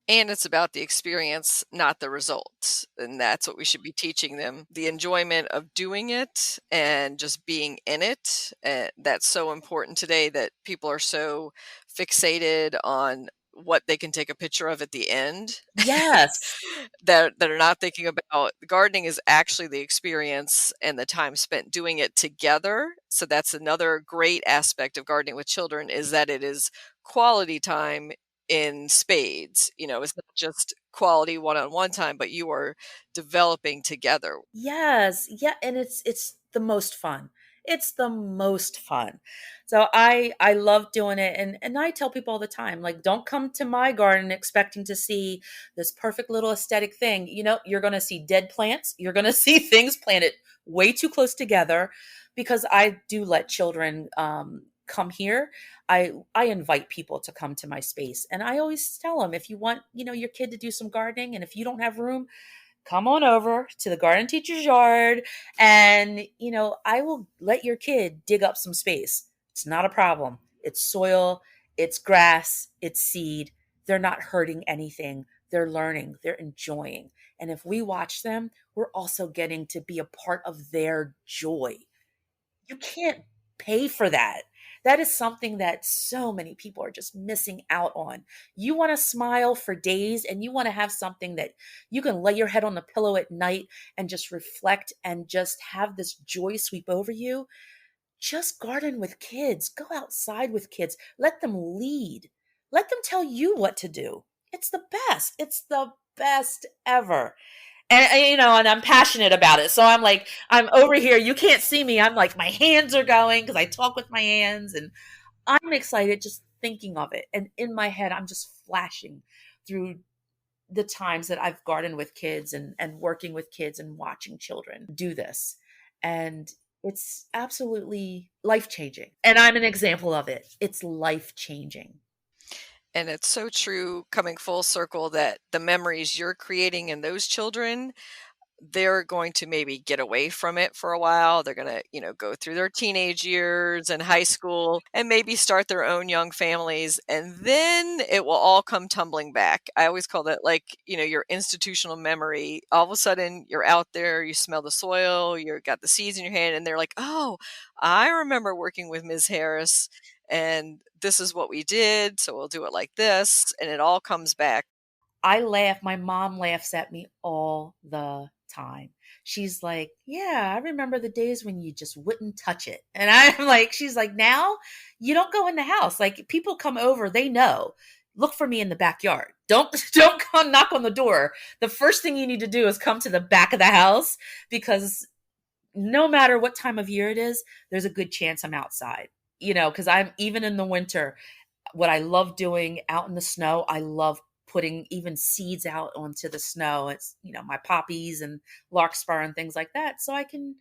And it's about the experience, not the results. And that's what we should be teaching them, the enjoyment of doing it and just being in it. That's so important today, that people are so fixated on what they can take a picture of at the end. Yes. That are not thinking about gardening is actually the experience and the time spent doing it together. So that's another great aspect of gardening with children, is that it is quality time in spades. It's not just quality one-on-one time, but you are developing together. Yes. Yeah, and it's the most fun. It's the most fun. So I love doing it, and I tell people all the time, like, don't come to my garden expecting to see this perfect little aesthetic thing. You're going to see dead plants. You're going to see things planted way too close together, because I do let children come here. I invite people to come to my space, and I always tell them, if you want, your kid to do some gardening, and if you don't have room, come on over to the garden teacher's yard, and I will let your kid dig up some space. It's not a problem. It's soil, it's grass, it's seed. They're not hurting anything. They're learning, they're enjoying. And if we watch them, we're also getting to be a part of their joy. You can't pay for that. That is something that so many people are just missing out on. You want to smile for days, and you want to have something that you can lay your head on the pillow at night and just reflect and just have this joy sweep over you. Just garden with kids. Go outside with kids. Let them lead. Let them tell you what to do. It's the best. It's the best ever. And I'm passionate about it. So I'm like, I'm over here. You can't see me. I'm like, my hands are going because I talk with my hands, and I'm excited just thinking of it. And in my head, I'm just flashing through the times that I've gardened with kids, and working with kids and watching children do this. And it's absolutely life changing. And I'm an example of it. It's life changing. And it's so true, coming full circle, that the memories you're creating in those children, they're going to maybe get away from it for a while. They're going to, go through their teenage years and high school and maybe start their own young families. And then it will all come tumbling back. I always call that, like, your institutional memory. All of a sudden you're out there, you smell the soil, you've got the seeds in your hand, and they're like, oh, I remember working with Ms. Harris, and this is what we did. So we'll do it like this. And it all comes back. I laugh. My mom laughs at me all the time. She's like, yeah, I remember the days when you just wouldn't touch it. And I'm like, she's like, now you don't go in the house. Like, people come over, they know. Look for me in the backyard. Don't come knock on the door. The first thing you need to do is come to the back of the house, because no matter what time of year it is, there's a good chance I'm outside. Because I'm, even in the winter, what I love doing out in the snow, I love putting even seeds out onto the snow. It's, my poppies and larkspur and things like that. So I can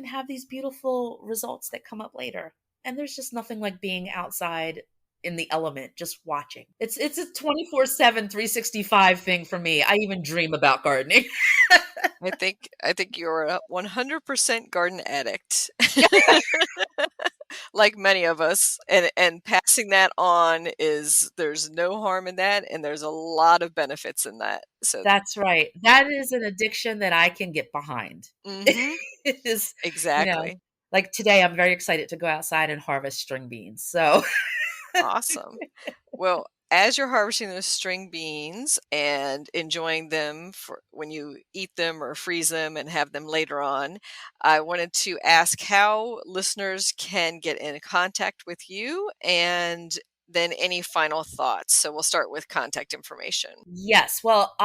have these beautiful results that come up later. And there's just nothing like being outside in the element, just watching. It's a 24/7, 365 thing for me. I even dream about gardening. I think you're a 100% garden addict. Like many of us, and passing that on, there's no harm in that, and there's a lot of benefits in that. So That's right. That is an addiction that I can get behind. mhm, It is, you know, exactly. like today, I'm very excited to go outside and harvest string beans. So, Awesome. Well, as you're harvesting those string beans and enjoying them for when you eat them or freeze them and have them later on, I wanted to ask how listeners can get in contact with you, and then any final thoughts. So we'll start with contact information. yes, well,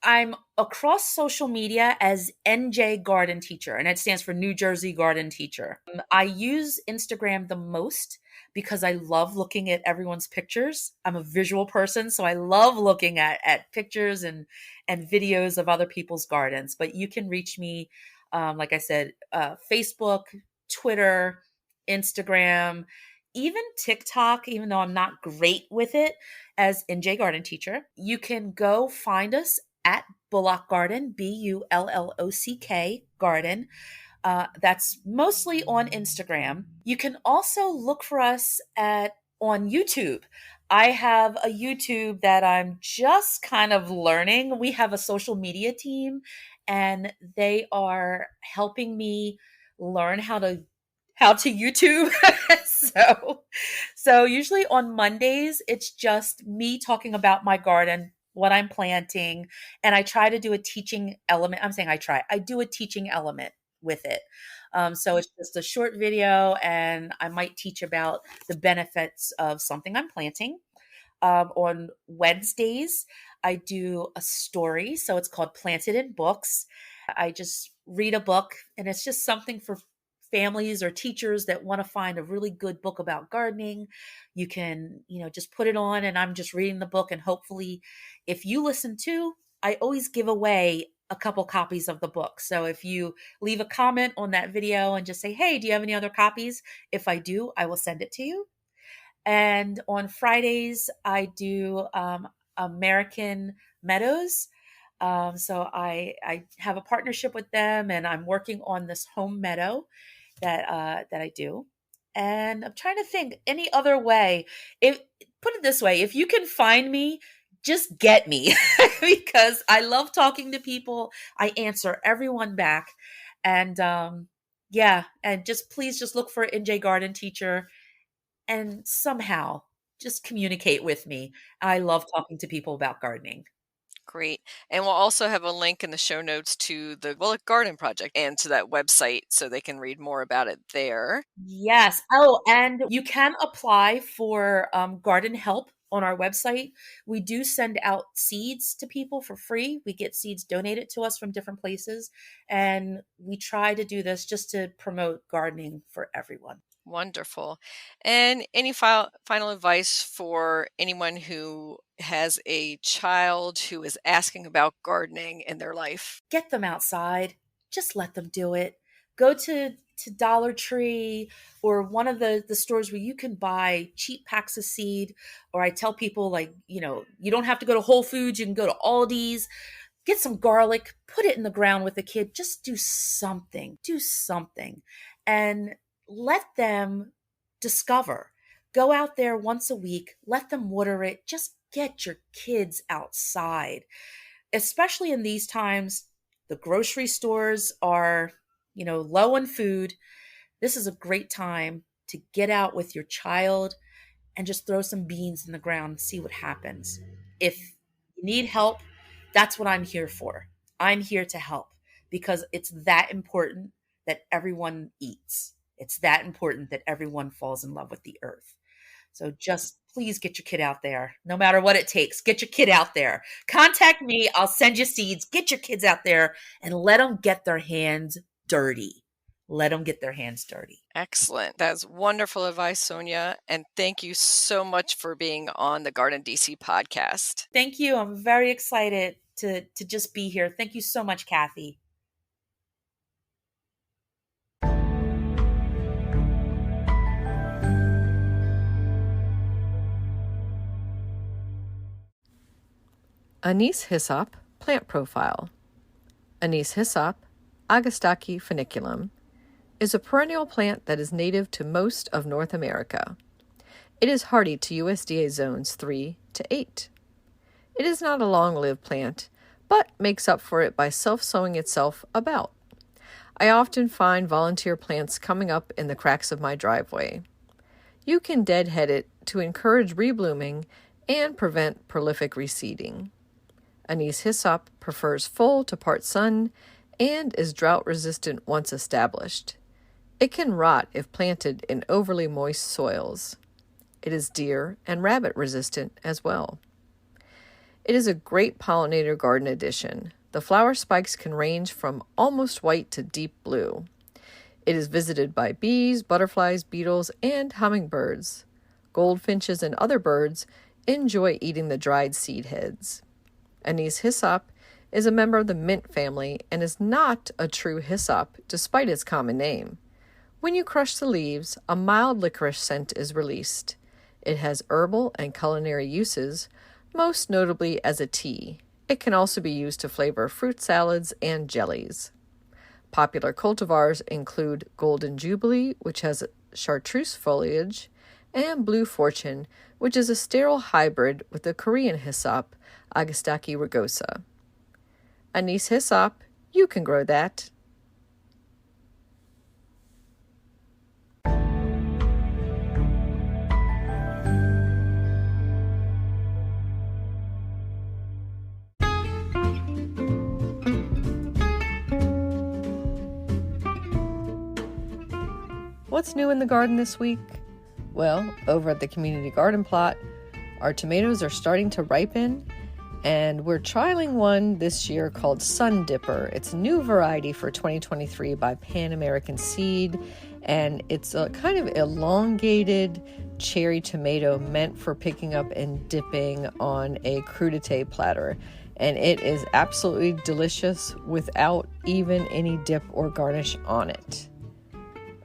I'm across social media as NJ Garden Teacher, and it stands for New Jersey Garden Teacher. I use Instagram the most because I love looking at everyone's pictures. I'm a visual person, so I love looking at pictures and videos of other people's gardens. But you can reach me, like I said, Facebook, Twitter, Instagram, even TikTok, even though I'm not great with it, as NJ Garden Teacher. You can go find us at Bullock Garden, Bullock Garden. That's mostly on Instagram. You can also look for us on YouTube. I have a YouTube that I'm just kind of learning. We have a social media team, and they are helping me learn how to YouTube. so so usually on Mondays it's just me talking about my garden, what I'm planting, and I try to do a teaching element. I'm saying I try. I do a teaching element with it. So it's just a short video, and I might teach about the benefits of something I'm planting. On Wednesdays, I do a story. So it's called Planted in Books. I just read a book, and it's just something for families or teachers that want to find a really good book about gardening. You can, just put it on, and I'm just reading the book. And hopefully, if you listen to, I always give away a couple copies of the book. So if you leave a comment on that video and just say, hey, do you have any other copies? If I do, I will send it to you. And on Fridays, I do American Meadows. So I have a partnership with them, and I'm working on this home meadow that I do. And I'm trying to think any other way. If put it this way, if you can find me, just get me because I love talking to people. I answer everyone back, and yeah, and just please just look for NJ Garden Teacher and somehow just communicate with me. I love talking to people about gardening. Great. And we'll also have a link in the show notes to the Bullock Garden Project and to that website so they can read more about it there. Yes. Oh, and you can apply for garden help on our website. We do send out seeds to people for free. We get seeds donated to us from different places. And we try to do this just to promote gardening for everyone. Wonderful. And any final advice for anyone who has a child who is asking about gardening in their life? Get them outside. Just let them do it. Go to Dollar Tree or one of the stores where you can buy cheap packs of seed. Or I tell people, like, you don't have to go to Whole Foods. You can go to Aldi's. Get some garlic, put it in the ground with the kid. Just do something. Do something. And let them discover. Go out there once a week. Let them water it. Just get your kids outside. Especially in these times, the grocery stores are, low on food. This is a great time to get out with your child and just throw some beans in the ground and see what happens. If you need help, that's what I'm here for. I'm here to help because it's that important that everyone eats. It's that important that everyone falls in love with the earth. So just please get your kid out there, no matter what it takes. Get your kid out there. Contact me. I'll send you seeds. Get your kids out there and let them get their hands dirty. Let them get their hands dirty. Excellent. That's wonderful advice, Sonya. And thank you so much for being on the GardenDC podcast. Thank you. I'm very excited to just be here. Thank you so much, Kathy. Anise Hyssop plant profile. Anise Hyssop, Agastache funiculum, is a perennial plant that is native to most of North America. It is hardy to USDA zones 3 to 8. It is not a long-lived plant, but makes up for it by self-sowing itself about. I often find volunteer plants coming up in the cracks of my driveway. You can deadhead it to encourage reblooming and prevent prolific reseeding. Anise Hyssop prefers full to part sun and is drought-resistant once established. It can rot if planted in overly moist soils. It is deer and rabbit resistant as well. It is a great pollinator garden addition. The flower spikes can range from almost white to deep blue. It is visited by bees, butterflies, beetles, and hummingbirds. Goldfinches and other birds enjoy eating the dried seed heads. Anise Hyssop is a member of the mint family and is not a true hyssop despite its common name. When you crush the leaves, a mild licorice scent is released. It has herbal and culinary uses, most notably as a tea. It can also be used to flavor fruit salads and jellies. Popular cultivars include Golden Jubilee, which has chartreuse foliage, and Blue Fortune, which is a sterile hybrid with the Korean hyssop, Agastache rugosa. Anise Hyssop, you can grow that. what's new in the garden this week? Well, over at the community garden plot, our tomatoes are starting to ripen, and we're trialing one this year called Sun Dipper. It's a new variety for 2023 by Pan American Seed, and it's a kind of elongated cherry tomato meant for picking up and dipping on a crudité platter. And it is absolutely delicious without even any dip or garnish on it.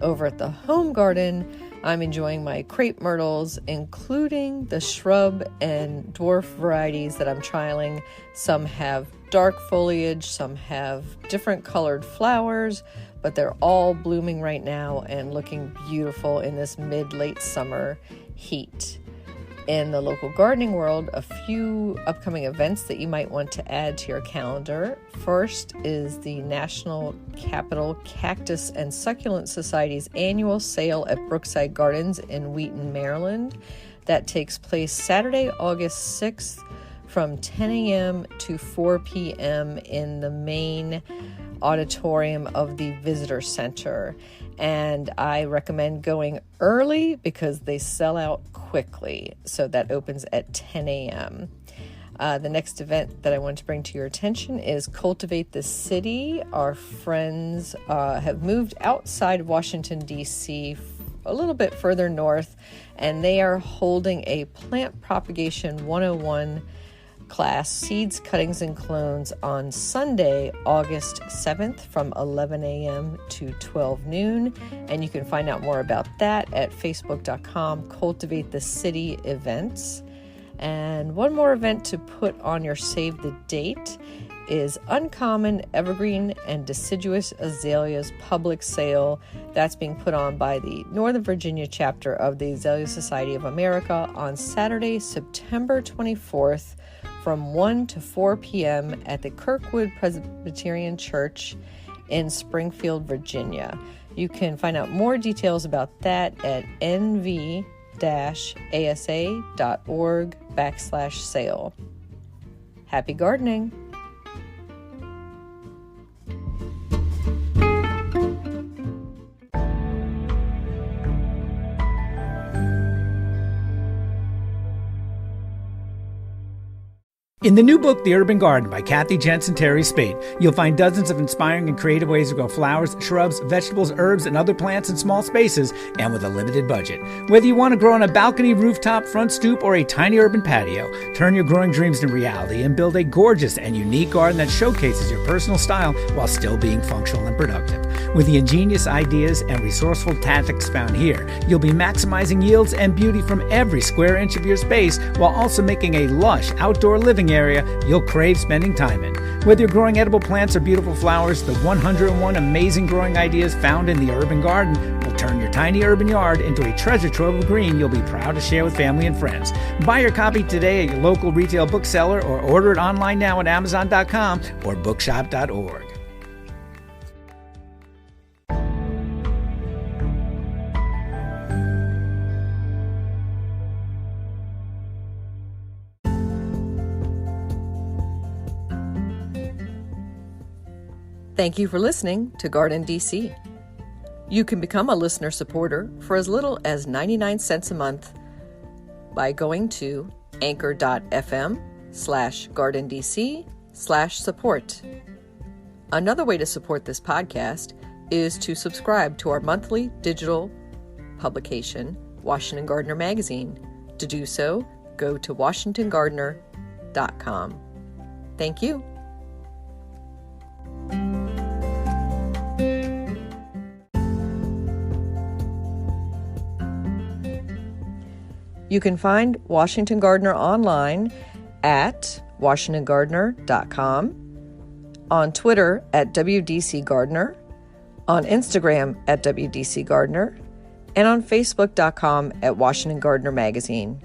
Over at the home garden, I'm enjoying my crepe myrtles, including the shrub and dwarf varieties that I'm trialing. Some have dark foliage, some have different colored flowers, but they're all blooming right now and looking beautiful in this mid-late summer heat. In the local gardening world, a few upcoming events that you might want to add to your calendar. First is the National Capital Cactus and Succulent Society's annual sale at Brookside Gardens in Wheaton, Maryland. That takes place Saturday, August 6th from 10 a.m. to 4 p.m. in the main auditorium of the Visitor Center. And I recommend going early because they sell out quickly. So that opens at 10 a.m. The next event that I want to bring to your attention is Cultivate the City. Our friends have moved outside of Washington, D.C., a little bit further north, and they are holding a Plant Propagation 101 class, Seeds, Cuttings, and Clones, on Sunday, August 7th from 11 a.m. to 12 noon. And you can find out more about that at facebook.com, Cultivate the City Events. And one more event to put on your save the date is Uncommon Evergreen and Deciduous Azaleas public sale. That's being put on by the Northern Virginia chapter of the Azalea Society of America on Saturday, September 24th from 1 to 4 p.m. at the Kirkwood Presbyterian Church in Springfield, Virginia. You can find out more details about that at nv-asa.org/sale. Happy gardening! In the new book, The Urban Garden by Kathy Jensen Terry Spade, you'll find dozens of inspiring and creative ways to grow flowers, shrubs, vegetables, herbs, and other plants in small spaces and with a limited budget. Whether you want to grow on a balcony, rooftop, front stoop, or a tiny urban patio, turn your growing dreams into reality and build a gorgeous and unique garden that showcases your personal style while still being functional and productive. With the ingenious ideas and resourceful tactics found here, you'll be maximizing yields and beauty from every square inch of your space while also making a lush outdoor living area you'll crave spending time in. Whether you're growing edible plants or beautiful flowers, the 101 amazing growing ideas found in the urban garden will turn your tiny urban yard into a treasure trove of green you'll be proud to share with family and friends. Buy your copy today at your local retail bookseller or order it online now at Amazon.com or bookshop.org. Thank you for listening to GardenDC. You can become a listener supporter for as little as 99 cents a month by going to anchor.fm/GardenDC/support. Another way to support this podcast is to subscribe to our monthly digital publication, Washington Gardener Magazine. To do so, go to WashingtonGardener.com. Thank you. You can find Washington Gardener online at WashingtonGardener.com, on Twitter at WDC Gardener, on Instagram at WDC Gardener, and on Facebook.com at Washington Gardener Magazine.